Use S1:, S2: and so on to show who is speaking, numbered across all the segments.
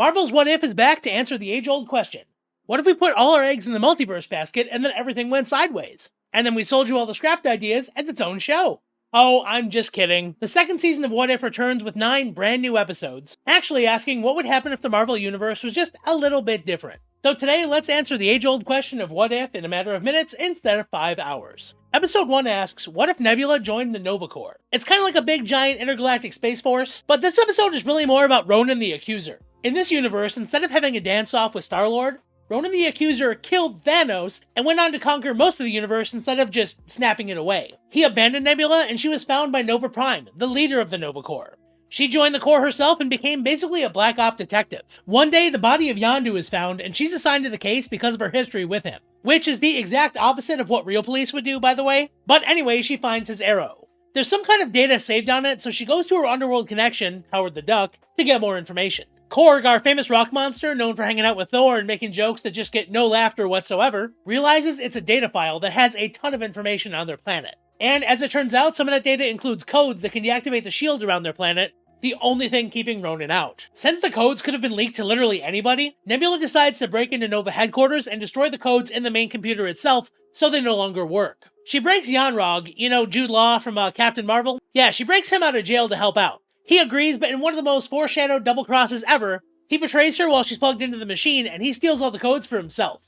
S1: Marvel's What If is back to answer the age-old question. What if we put all our eggs in the multiverse basket and then everything went sideways? And then we sold you all the scrapped ideas as its own show. Oh, I'm just kidding. The second season of What If returns with 9 brand new episodes, actually asking what would happen if the Marvel Universe was just a little bit different. So today, let's answer the age-old question of what if in a matter of minutes instead of 5 hours. Episode 1 asks, what if Nebula joined the Nova Corps? It's kind of like a big giant intergalactic space force, but this episode is really more about Ronan the Accuser. In this universe, instead of having a dance-off with Star-Lord, Ronan the Accuser killed Thanos and went on to conquer most of the universe instead of just snapping it away. He abandoned Nebula and she was found by Nova Prime, the leader of the Nova Corps. She joined the Corps herself and became basically a Black Op detective. One day, the body of Yondu is found and she's assigned to the case because of her history with him, which is the exact opposite of what real police would do, by the way. But anyway, she finds his arrow. There's some kind of data saved on it, so she goes to her underworld connection, Howard the Duck, to get more information. Korg, our famous rock monster, known for hanging out with Thor and making jokes that just get no laughter whatsoever, realizes it's a data file that has a ton of information on their planet. And as it turns out, some of that data includes codes that can deactivate the shield around their planet, the only thing keeping Ronan out. Since the codes could have been leaked to literally anybody, Nebula decides to break into Nova headquarters and destroy the codes in the main computer itself so they no longer work. She breaks Yanrog, Jude Law from Captain Marvel? Yeah, she breaks him out of jail to help out. He agrees, but in one of the most foreshadowed double crosses ever, he betrays her while she's plugged into the machine and he steals all the codes for himself.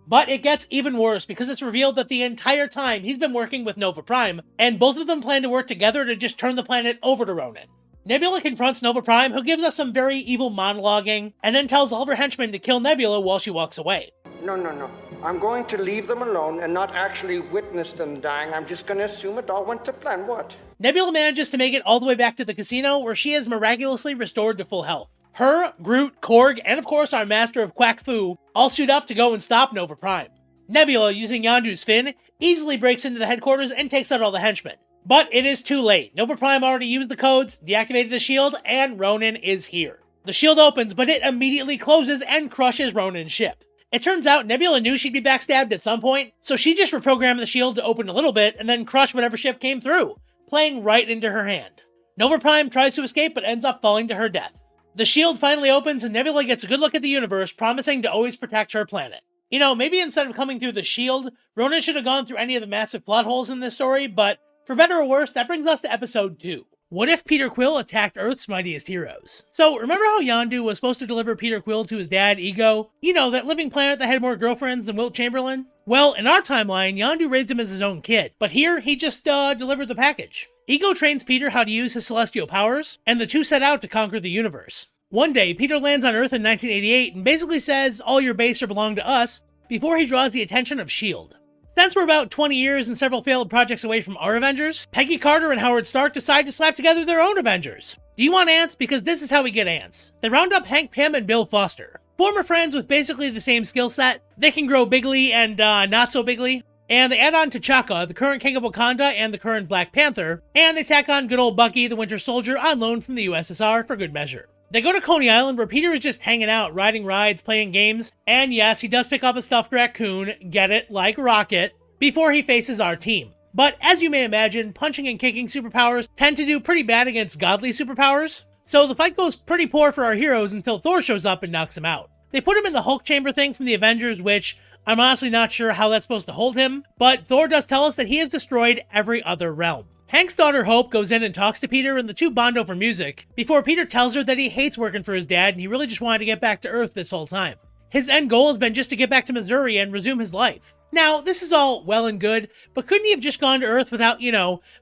S1: But it gets even worse because it's revealed that the entire time he's been working with Nova Prime, and both of them plan to work together to just turn the planet over to Ronan. Nebula confronts Nova Prime, who gives us some very evil monologuing, and then tells all of her henchmen to kill Nebula while she walks away.
S2: No. I'm going to leave them alone and not actually witness them dying. I'm just going to assume it all went to plan. What?
S1: Nebula manages to make it all the way back to the casino, where she is miraculously restored to full health. Her, Groot, Korg, and of course our master of Quack Fu all suit up to go and stop Nova Prime. Nebula, using Yondu's fin, easily breaks into the headquarters and takes out all the henchmen. But it is too late. Nova Prime already used the codes, deactivated the shield, and Ronan is here. The shield opens, but it immediately closes and crushes Ronan's ship. It turns out Nebula knew she'd be backstabbed at some point, so she just reprogrammed the shield to open a little bit and then crush whatever ship came through, playing right into her hand. Nova Prime tries to escape but ends up falling to her death. The shield finally opens and Nebula gets a good look at the universe, promising to always protect her planet. Maybe instead of coming through the shield, Ronan should have gone through any of the massive plot holes in this story, but for better or worse, that brings us to episode 2. What if Peter Quill attacked Earth's mightiest heroes? So, remember how Yondu was supposed to deliver Peter Quill to his dad, Ego? That living planet that had more girlfriends than Wilt Chamberlain? Well, in our timeline, Yondu raised him as his own kid, but here, he just, delivered the package. Ego trains Peter how to use his celestial powers, and the two set out to conquer the universe. One day, Peter lands on Earth in 1988 and basically says, all your base belong to us, before he draws the attention of S.H.I.E.L.D. Since we're about 20 years and several failed projects away from our Avengers, Peggy Carter and Howard Stark decide to slap together their own Avengers. Do you want ants? Because this is how we get ants. They round up Hank Pym and Bill Foster. Former friends with basically the same skill set. They can grow bigly and not so bigly. And they add on T'Chaka, the current King of Wakanda and the current Black Panther. And they tack on good old Bucky, the Winter Soldier, on loan from the USSR for good measure. They go to Coney Island where Peter is just hanging out, riding rides, playing games. And yes, he does pick up a stuffed raccoon, get it, like Rocket, before he faces our team. But as you may imagine, punching and kicking superpowers tend to do pretty bad against godly superpowers, so the fight goes pretty poor for our heroes until Thor shows up and knocks him out. They put him in the Hulk chamber thing from the Avengers, which I'm honestly not sure how that's supposed to hold him, but Thor does tell us that he has destroyed every other realm. Hank's daughter Hope goes in and talks to Peter, and the two bond over music, before Peter tells her that he hates working for his dad and he really just wanted to get back to Earth this whole time. His end goal has been just to get back to Missouri and resume his life. Now, this is all well and good, but couldn't he have just gone to Earth without,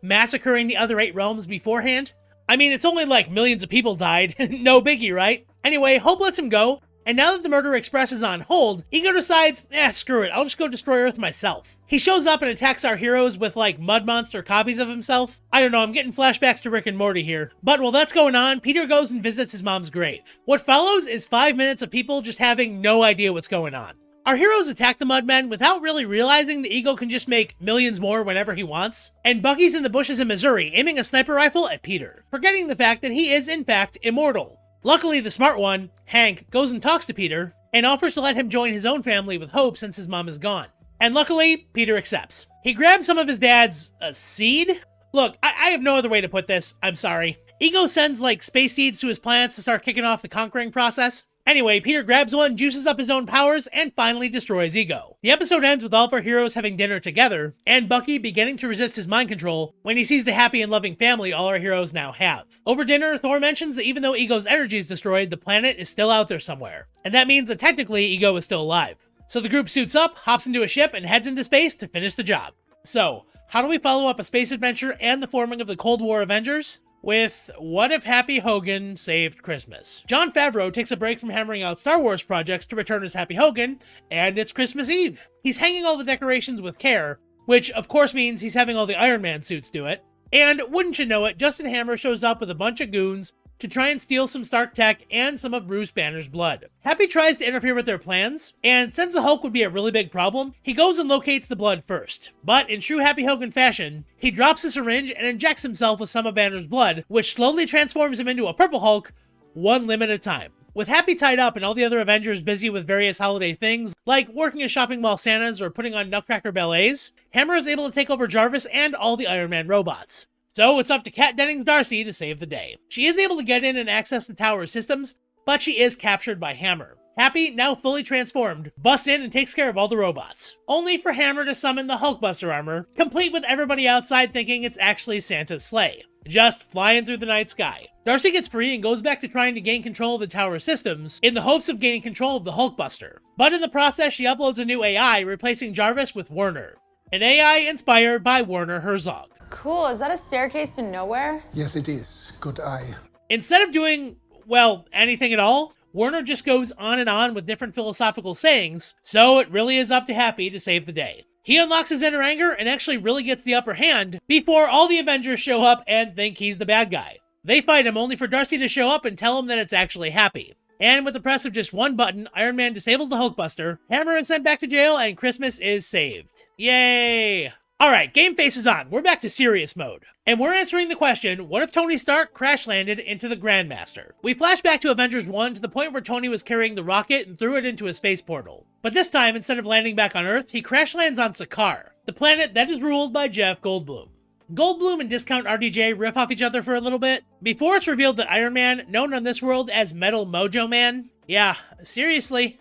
S1: massacring the other 8 realms beforehand? I mean, it's only like millions of people died. No biggie, right? Anyway, Hope lets him go, and now that the Murder Express is on hold, Ego decides, screw it, I'll just go destroy Earth myself. He shows up and attacks our heroes with, mud monster copies of himself. I don't know, I'm getting flashbacks to Rick and Morty here. But while that's going on, Peter goes and visits his mom's grave. What follows is 5 minutes of people just having no idea what's going on. Our heroes attack the Mudmen without really realizing the Ego can just make millions more whenever he wants, and Bucky's in the bushes in Missouri aiming a sniper rifle at Peter, forgetting the fact that he is in fact immortal. Luckily, the smart one, Hank, goes and talks to Peter, and offers to let him join his own family with Hope since his mom is gone. And luckily, Peter accepts. He grabs some of his dad's, seed? Look, I have no other way to put this, I'm sorry. Ego sends, space seeds to his planets to start kicking off the conquering process. Anyway, Peter grabs one, juices up his own powers, and finally destroys Ego. The episode ends with all of our heroes having dinner together, and Bucky beginning to resist his mind control when he sees the happy and loving family all our heroes now have. Over dinner, Thor mentions that even though Ego's energy is destroyed, the planet is still out there somewhere. And that means that technically Ego is still alive. So the group suits up, hops into a ship, and heads into space to finish the job. So, how do we follow up a space adventure and the forming of the Cold War Avengers? With What If Happy Hogan Saved Christmas? Jon Favreau takes a break from hammering out Star Wars projects to return as Happy Hogan, and it's Christmas Eve. He's hanging all the decorations with care, which of course means he's having all the Iron Man suits do it. And wouldn't you know it, Justin Hammer shows up with a bunch of goons to try and steal some Stark tech and some of Bruce Banner's blood. Happy tries to interfere with their plans, and since the Hulk would be a really big problem, he goes and locates the blood first. But in true Happy Hogan fashion, he drops a syringe and injects himself with some of Banner's blood, which slowly transforms him into a Purple Hulk, one limb at a time. With Happy tied up and all the other Avengers busy with various holiday things, like working as shopping mall Santas or putting on Nutcracker ballets, Hammer is able to take over Jarvis and all the Iron Man robots. So it's up to Kat Dennings Darcy to save the day. She is able to get in and access the tower's systems, but she is captured by Hammer. Happy, now fully transformed, busts in and takes care of all the robots. Only for Hammer to summon the Hulkbuster armor, complete with everybody outside thinking it's actually Santa's sleigh, just flying through the night sky. Darcy gets free and goes back to trying to gain control of the tower's systems in the hopes of gaining control of the Hulkbuster. But in the process, she uploads a new AI, replacing Jarvis with Werner, an AI inspired by Werner Herzog.
S3: Cool, is that a staircase to nowhere?
S4: Yes, it is. Good eye.
S1: Instead of doing, well, anything at all, Werner just goes on and on with different philosophical sayings, so it really is up to Happy to save the day. He unlocks his inner anger and actually really gets the upper hand before all the Avengers show up and think he's the bad guy. They fight him only for Darcy to show up and tell him that it's actually Happy. And with the press of just one button, Iron Man disables the Hulkbuster, Hammer is sent back to jail, and Christmas is saved. Yay! Alright, game face is on. We're back to serious mode. And we're answering the question, what if Tony Stark crash landed into the Grandmaster? We flash back to Avengers 1 to the point where Tony was carrying the rocket and threw it into a space portal. But this time, instead of landing back on Earth, he crash lands on Sakaar, the planet that is ruled by Jeff Goldblum. Goldblum and Discount RDJ riff off each other for a little bit, before it's revealed that Iron Man, known on this world as Metal Mojo Man, yeah, seriously,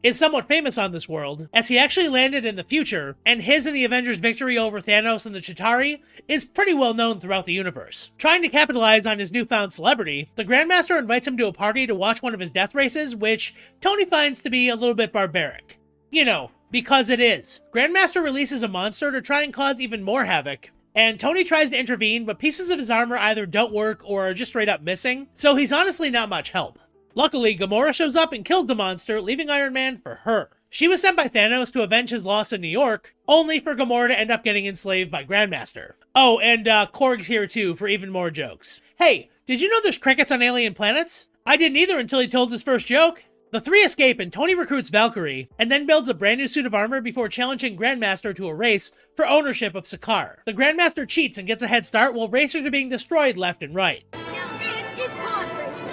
S1: is somewhat famous on this world, as he actually landed in the future, and his and the Avengers' victory over Thanos and the Chitauri is pretty well known throughout the universe. Trying to capitalize on his newfound celebrity, the Grandmaster invites him to a party to watch one of his death races, which Tony finds to be a little bit barbaric. You know, because it is. Grandmaster releases a monster to try and cause even more havoc, and Tony tries to intervene, but pieces of his armor either don't work or are just straight up missing, so he's honestly not much help. Luckily, Gamora shows up and kills the monster, leaving Iron Man for her. She was sent by Thanos to avenge his loss in New York, only for Gamora to end up getting enslaved by Grandmaster. Oh, and Korg's here too for even more jokes. Hey, did you know there's crickets on alien planets? I didn't either until he told his first joke. The three escape and Tony recruits Valkyrie, and then builds a brand new suit of armor before challenging Grandmaster to a race for ownership of Sakaar. The Grandmaster cheats and gets a head start while racers are being destroyed left and right.
S5: Now this is pod racing.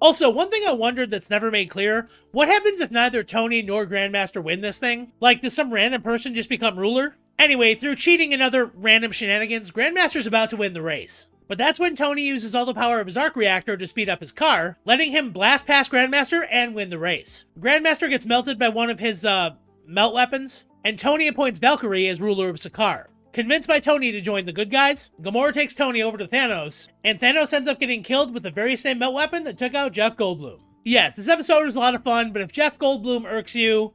S1: Also, one thing I wondered that's never made clear, what happens if neither Tony nor Grandmaster win this thing? Like, does some random person just become ruler? Anyway, through cheating and other random shenanigans, Grandmaster's about to win the race. But that's when Tony uses all the power of his arc reactor to speed up his car, letting him blast past Grandmaster and win the race. Grandmaster gets melted by one of his, melt weapons, and Tony appoints Valkyrie as ruler of Sakaar. Convinced by Tony to join the good guys, Gamora takes Tony over to Thanos, and Thanos ends up getting killed with the very same melt weapon that took out Jeff Goldblum. Yes, this episode was a lot of fun, but if Jeff Goldblum irks you,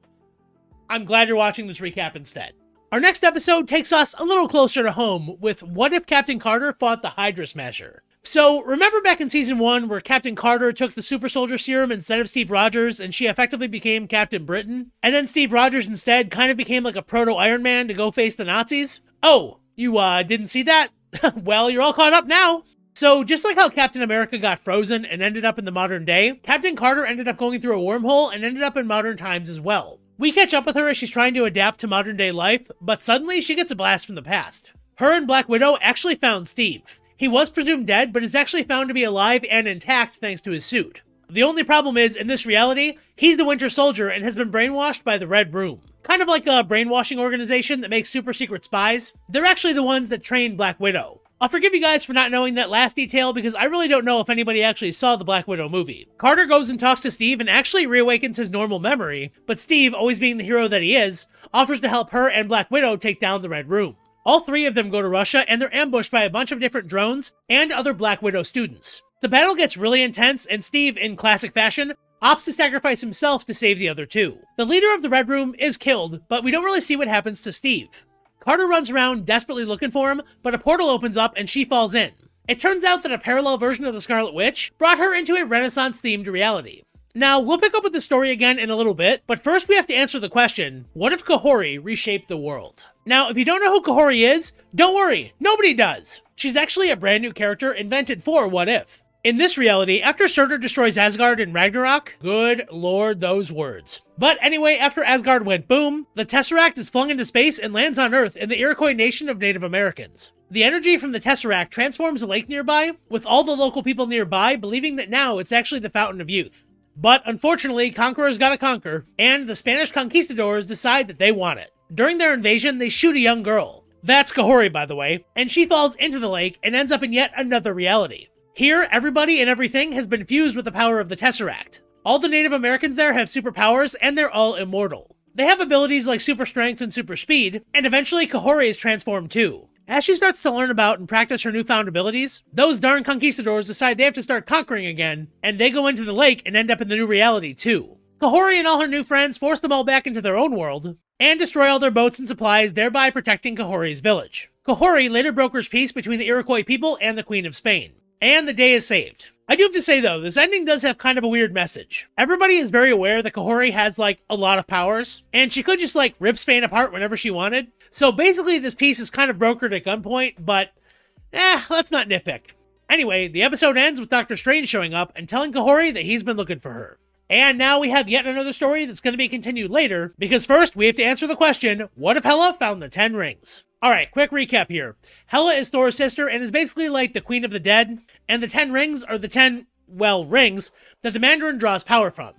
S1: I'm glad you're watching this recap instead. Our next episode takes us a little closer to home with what if Captain Carter fought the Hydra Smasher? So, remember back in Season 1 where Captain Carter took the Super Soldier Serum instead of Steve Rogers and she effectively became Captain Britain? And then Steve Rogers instead kind of became like a proto-Iron Man to go face the Nazis? Oh, you didn't see that? Well, you're all caught up now. So, just like how Captain America got frozen and ended up in the modern day, Captain Carter ended up going through a wormhole and ended up in modern times as well. We catch up with her as she's trying to adapt to modern day life, but suddenly she gets a blast from the past. Her and Black Widow actually found Steve. He was presumed dead, but is actually found to be alive and intact thanks to his suit. The only problem is, in this reality, he's the Winter Soldier and has been brainwashed by the Red Room. Kind of like a brainwashing organization that makes super secret spies. They're actually the ones that trained Black Widow. I'll forgive you guys for not knowing that last detail because I really don't know if anybody actually saw the Black Widow movie. Carter goes and talks to Steve and actually reawakens his normal memory, but Steve, always being the hero that he is, offers to help her and Black Widow take down the Red Room. All three of them go to Russia and they're ambushed by a bunch of different drones and other Black Widow students. The battle gets really intense and Steve, in classic fashion, opts to sacrifice himself to save the other two. The leader of the Red Room is killed, but we don't really see what happens to Steve. Carter runs around desperately looking for him, but a portal opens up and she falls in. It turns out that a parallel version of the Scarlet Witch brought her into a Renaissance-themed reality. Now, we'll pick up with the story again in a little bit, but first we have to answer the question, what if Kahhori reshaped the world? Now, if you don't know who Kahhori is, don't worry, nobody does. She's actually a brand new character invented for What If. In this reality, after Surtur destroys Asgard in Ragnarok, good lord those words. But anyway, after Asgard went boom, the Tesseract is flung into space and lands on Earth in the Iroquois nation of Native Americans. The energy from the Tesseract transforms a lake nearby, with all the local people nearby believing that now it's actually the Fountain of Youth. But unfortunately, conquerors gotta conquer, and the Spanish conquistadors decide that they want it. During their invasion, they shoot a young girl. That's Kahhori, by the way, and she falls into the lake and ends up in yet another reality. Here, everybody and everything has been fused with the power of the Tesseract. All the Native Americans there have superpowers, and they're all immortal. They have abilities like super strength and super speed, and eventually Kahhori is transformed too. As she starts to learn about and practice her newfound abilities, those darn conquistadors decide they have to start conquering again, and they go into the lake and end up in the new reality too. Kahhori and all her new friends force them all back into their own world, and destroy all their boats and supplies, thereby protecting Kahhori's village. Kahhori later brokers peace between the Iroquois people and the Queen of Spain. And the day is saved. I do have to say though, this ending does have kind of a weird message. Everybody is very aware that Kahhori has like a lot of powers, and she could just like rip Spain apart whenever she wanted. So basically this piece is kind of brokered at gunpoint, but let's not nitpick. Anyway, the episode ends with Doctor Strange showing up and telling Kahhori that he's been looking for her. And now we have yet another story that's going to be continued later, because first we have to answer the question, what if Hela found the 10 rings? Alright, quick recap here. Hela is Thor's sister and is basically like the Queen of the Dead, and the 10 rings are the 10, well, rings that the Mandarin draws power from.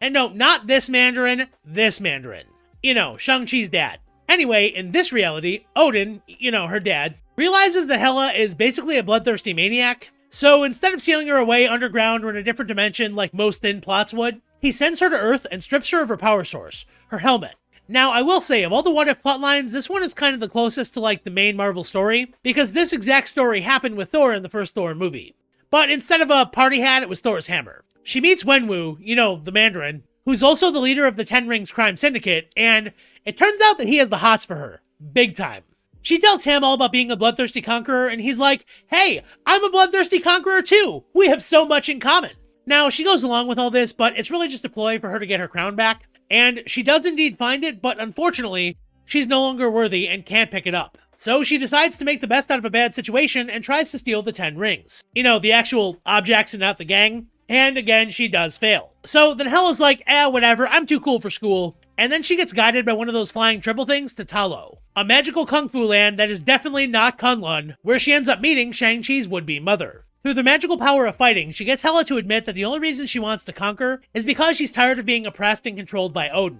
S1: And no, not this Mandarin, this Mandarin. You know, Shang-Chi's dad. Anyway, in this reality, Odin, you know, her dad, realizes that Hela is basically a bloodthirsty maniac, so instead of sealing her away underground or in a different dimension like most thin plots would, he sends her to Earth and strips her of her power source, her helmet. Now, I will say, of all the What If plotlines, this one is kind of the closest to, like, the main Marvel story, because this exact story happened with Thor in the first Thor movie. But instead of a party hat, it was Thor's hammer. She meets Wenwu, you know, the Mandarin, who's also the leader of the Ten Rings crime syndicate, and it turns out that he has the hots for her. Big time. She tells him all about being a bloodthirsty conqueror, and he's like, hey, I'm a bloodthirsty conqueror too! We have so much in common! Now, she goes along with all this, but it's really just a ploy for her to get her crown back. And she does indeed find it, but unfortunately, she's no longer worthy and can't pick it up. So she decides to make the best out of a bad situation and tries to steal the 10 rings. You know, the actual objects and not the gang. And again, she does fail. So then Hela's like, whatever, I'm too cool for school. And then she gets guided by one of those flying triple things to Talo, a magical kung fu land that is definitely not Kunlun, where she ends up meeting Shang-Chi's would-be mother. Through the magical power of fighting, she gets Hela to admit that the only reason she wants to conquer is because she's tired of being oppressed and controlled by Odin.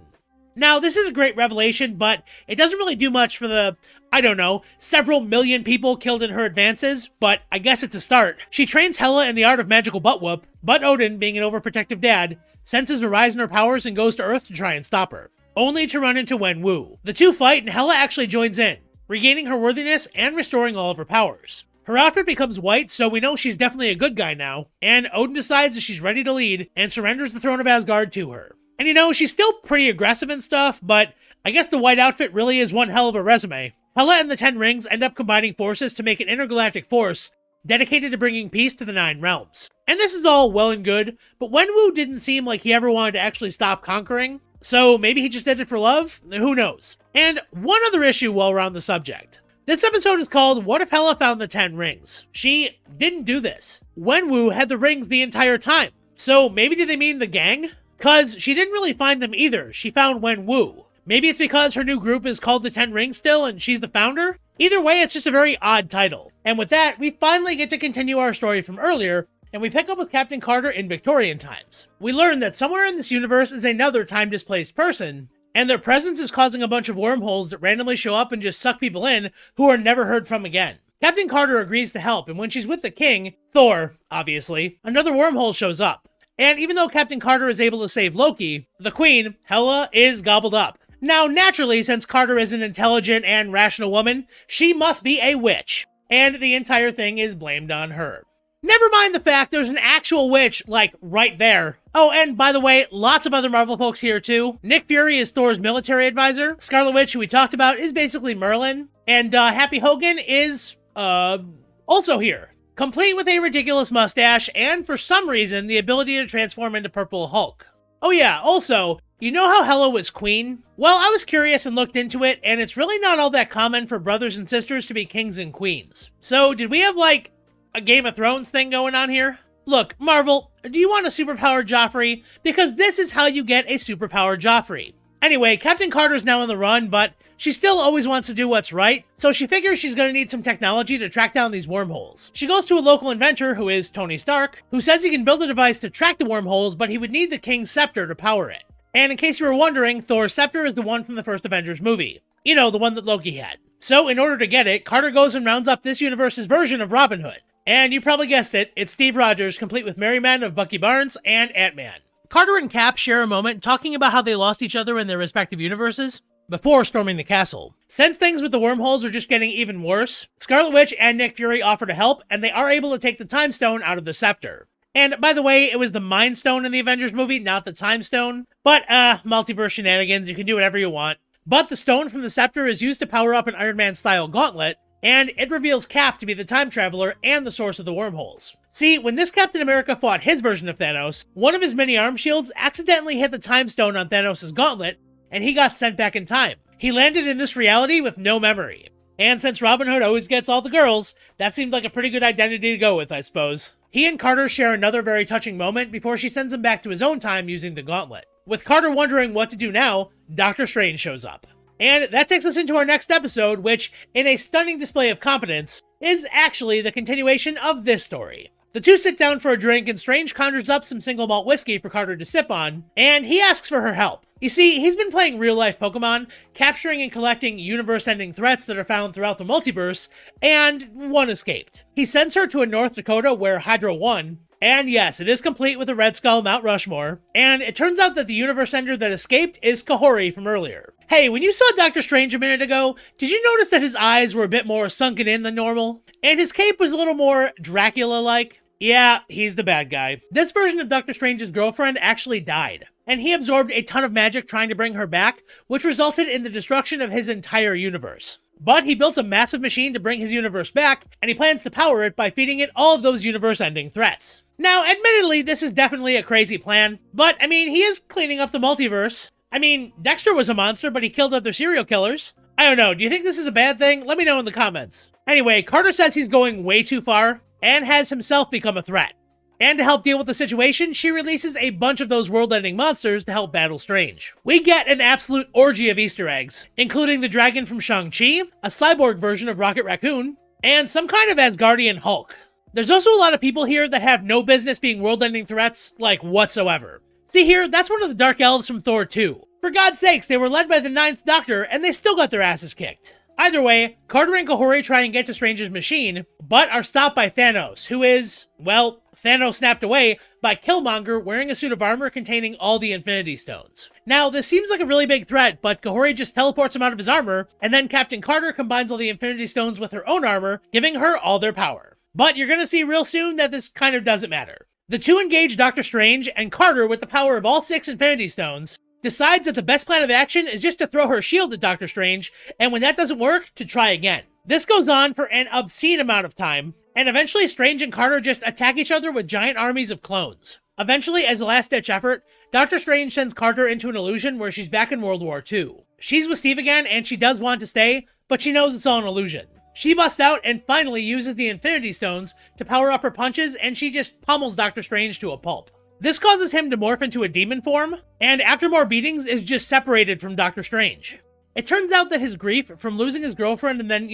S1: Now, this is a great revelation, but it doesn't really do much for the, I don't know, several million people killed in her advances, but I guess it's a start. She trains Hela in the art of magical butt whoop, but Odin, being an overprotective dad, senses a rise in her powers and goes to Earth to try and stop her, only to run into Wenwu. The two fight and Hela actually joins in, regaining her worthiness and restoring all of her powers. Her outfit becomes white, so we know she's definitely a good guy now, and Odin decides that she's ready to lead and surrenders the throne of Asgard to her. And you know, she's still pretty aggressive and stuff, but I guess the white outfit really is one hell of a resume. Hela and the 10 Rings end up combining forces to make an intergalactic force dedicated to bringing peace to the 9 realms. And this is all well and good, but Wenwu didn't seem like he ever wanted to actually stop conquering, so maybe he just did it for love? Who knows? And one other issue while we're on the subject. This episode is called What If Hela Found the 10 Rings? She didn't do this. Wenwu had the rings the entire time. So maybe did they mean the gang? Cause she didn't really find them either. She found Wenwu. Maybe it's because her new group is called the 10 Rings still and she's the founder? Either way, it's just a very odd title. And with that, we finally get to continue our story from earlier, and we pick up with Captain Carter in Victorian times. We learn that somewhere in this universe is another time-displaced person, and their presence is causing a bunch of wormholes that randomly show up and just suck people in who are never heard from again. Captain Carter agrees to help, and when she's with the king, Thor, obviously, another wormhole shows up. And even though Captain Carter is able to save Loki, the queen, Hela, is gobbled up. Now, naturally, since Carter is an intelligent and rational woman, she must be a witch, and the entire thing is blamed on her. Never mind the fact there's an actual witch, like, right there. Oh, and by the way, lots of other Marvel folks here too. Nick Fury is Thor's military advisor. Scarlet Witch, who we talked about, is basically Merlin. And Happy Hogan is, also here. Complete with a ridiculous mustache, and for some reason, the ability to transform into Purple Hulk. Oh yeah, also, you know how Hela was queen? Well, I was curious and looked into it, and it's really not all that common for brothers and sisters to be kings and queens. So, did we have, like, a Game of Thrones thing going on here? Look, Marvel, do you want a superpowered Joffrey? Because this is how you get a superpowered Joffrey. Anyway, Captain Carter's now on the run, but she still always wants to do what's right, so she figures she's going to need some technology to track down these wormholes. She goes to a local inventor, who is Tony Stark, who says he can build a device to track the wormholes, but he would need the King's Scepter to power it. And in case you were wondering, Thor's scepter is the one from the first Avengers movie. You know, the one that Loki had. So in order to get it, Carter goes and rounds up this universe's version of Robin Hood. And you probably guessed it, it's Steve Rogers, complete with Merry Men of Bucky Barnes and Ant-Man. Carter and Cap share a moment talking about how they lost each other in their respective universes before storming the castle. Since things with the wormholes are just getting even worse, Scarlet Witch and Nick Fury offer to help, and they are able to take the Time Stone out of the scepter. And by the way, it was the Mind Stone in the Avengers movie, not the Time Stone. But, multiverse shenanigans, you can do whatever you want. But the stone from the scepter is used to power up an Iron Man-style gauntlet, and it reveals Cap to be the time traveler and the source of the wormholes. See, when this Captain America fought his version of Thanos, one of his mini arm shields accidentally hit the Time Stone on Thanos' gauntlet, and he got sent back in time. He landed in this reality with no memory. And since Robin Hood always gets all the girls, that seemed like a pretty good identity to go with, I suppose. He and Carter share another very touching moment before she sends him back to his own time using the gauntlet. With Carter wondering what to do now, Doctor Strange shows up. And that takes us into our next episode, which, in a stunning display of competence, is actually the continuation of this story. The two sit down for a drink, and Strange conjures up some single malt whiskey for Carter to sip on, and he asks for her help. You see, he's been playing real-life Pokemon, capturing and collecting universe-ending threats that are found throughout the multiverse, and one escaped. He sends her to a North Dakota where Hydra won, and yes, it is complete with a Red Skull Mount Rushmore, and it turns out that the universe ender that escaped is Kahhori from earlier. Hey, when you saw Doctor Strange a minute ago, did you notice that his eyes were a bit more sunken in than normal? And his cape was a little more Dracula-like? Yeah, he's the bad guy. This version of Doctor Strange's girlfriend actually died, and he absorbed a ton of magic trying to bring her back, which resulted in the destruction of his entire universe. But he built a massive machine to bring his universe back, and he plans to power it by feeding it all of those universe-ending threats. Now, admittedly, this is definitely a crazy plan, but, I mean, he is cleaning up the multiverse. I mean, Dexter was a monster, but he killed other serial killers. I don't know, do you think this is a bad thing? Let me know in the comments. Anyway, Carter says he's going way too far, and has himself become a threat. And to help deal with the situation, she releases a bunch of those world-ending monsters to help battle Strange. We get an absolute orgy of Easter eggs, including the dragon from Shang-Chi, a cyborg version of Rocket Raccoon, and some kind of Asgardian Hulk. There's also a lot of people here that have no business being world-ending threats, like, whatsoever. See here, that's one of the Dark Elves from Thor 2. For God's sakes, they were led by the Ninth Doctor, and they still got their asses kicked. Either way, Carter and Kahhori try and get to Strange's machine, but are stopped by Thanos, who is, well, Thanos snapped away by Killmonger wearing a suit of armor containing all the Infinity Stones. Now, this seems like a really big threat, but Kahhori just teleports him out of his armor, and then Captain Carter combines all the Infinity Stones with her own armor, giving her all their power. But you're gonna see real soon that this kind of doesn't matter. The two engage Doctor Strange, and Carter, with the power of all 6 Infinity Stones, decides that the best plan of action is just to throw her shield at Doctor Strange, and when that doesn't work, to try again. This goes on for an obscene amount of time, and eventually Strange and Carter just attack each other with giant armies of clones. Eventually, as a last-ditch effort, Doctor Strange sends Carter into an illusion where she's back in World War II. She's with Steve again, and she does want to stay, but she knows it's all an illusion. She busts out and finally uses the Infinity Stones to power up her punches, and she just pummels Doctor Strange to a pulp. This causes him to morph into a demon form, and after more beatings is just separated from Doctor Strange. It turns out that his grief from losing his girlfriend and then,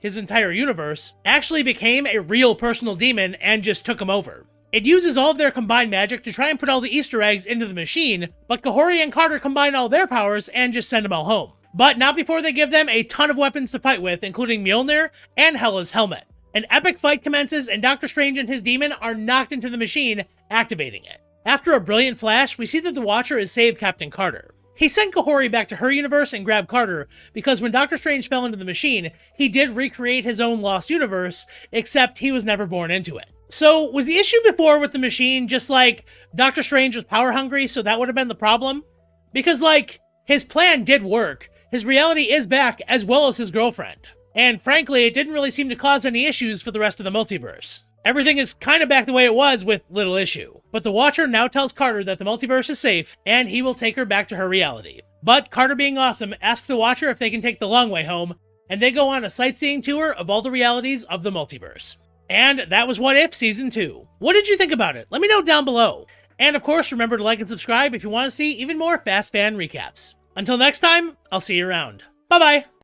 S1: his entire universe, actually became a real personal demon and just took him over. It uses all of their combined magic to try and put all the Easter eggs into the machine, but Kahhori and Carter combine all their powers and just send them all home. but not before they give them a ton of weapons to fight with, including Mjolnir and Hela's helmet. An epic fight commences, and Doctor Strange and his demon are knocked into the machine, activating it. After a brilliant flash, we see that the Watcher has saved Captain Carter. He sent Kahhori back to her universe and grabbed Carter, because when Doctor Strange fell into the machine, he did recreate his own lost universe, except he was never born into it. So, was the issue before with the machine just like, Doctor Strange was power hungry, so that would have been the problem? Because, like, his plan did work. His reality is back, as well as his girlfriend. And frankly, it didn't really seem to cause any issues for the rest of the multiverse. Everything is kind of back the way it was with little issue. But the Watcher now tells Carter that the multiverse is safe, and he will take her back to her reality. But Carter, being awesome, asks the Watcher if they can take the long way home, and they go on a sightseeing tour of all the realities of the multiverse. And that was What If Season 2. What did you think about it? Let me know down below. And of course, remember to like and subscribe if you want to see even more Fast Fan recaps. Until next time, I'll see you around. Bye-bye!